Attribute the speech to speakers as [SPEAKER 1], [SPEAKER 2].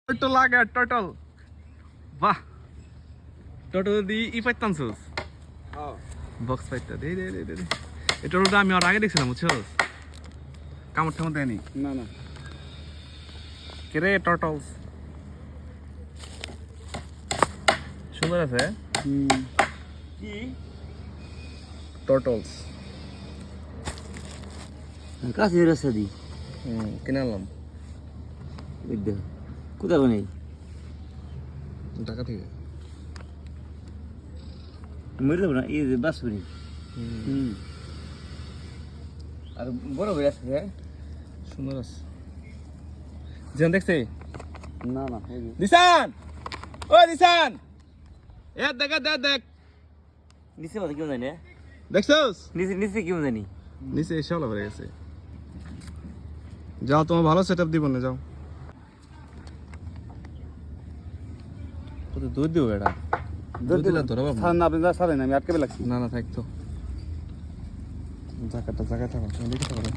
[SPEAKER 1] total लागे total वाह total দি ই পাইতানছস হ্যাঁ বক্স পাইতা দে দে দে দে এই টোটলটা আমি আর আগে দেখছিলাম বুঝছস কামড় ঠামড় দেয়নি
[SPEAKER 2] না না
[SPEAKER 1] কে রে টর্টলস সুন্দর আছে
[SPEAKER 2] কি
[SPEAKER 1] টর্টলস
[SPEAKER 2] কাছে রাস্তা দি
[SPEAKER 1] কিনালাম
[SPEAKER 2] ওই দেখ কোথাও নেই
[SPEAKER 1] ঢাকা থেকে
[SPEAKER 2] মরে যাবো না এই যে বাসুরি আর বড় হয়ে আছে হ্যাঁ
[SPEAKER 1] সুন্দর আছে জন দেখছে
[SPEAKER 2] না না
[SPEAKER 1] দিশান ও দিশান এ দেখ দেখ দেখ
[SPEAKER 2] নিচে মাথা কেউ জানি
[SPEAKER 1] দেখছস
[SPEAKER 2] নিচে নিচে কেউ জানি
[SPEAKER 1] নিচে এসে হলো ভরে গেছে যাও তোমার ভালো সেটআপ দিব না যাও কত দুধ দিও এটা দুধ দিলা ধরো বাবা
[SPEAKER 2] না আপনি যা সারেন আমি আটকে লাগছি
[SPEAKER 1] না না থাকতো জায়গাটা জায়গা থাকো দেখতে পারো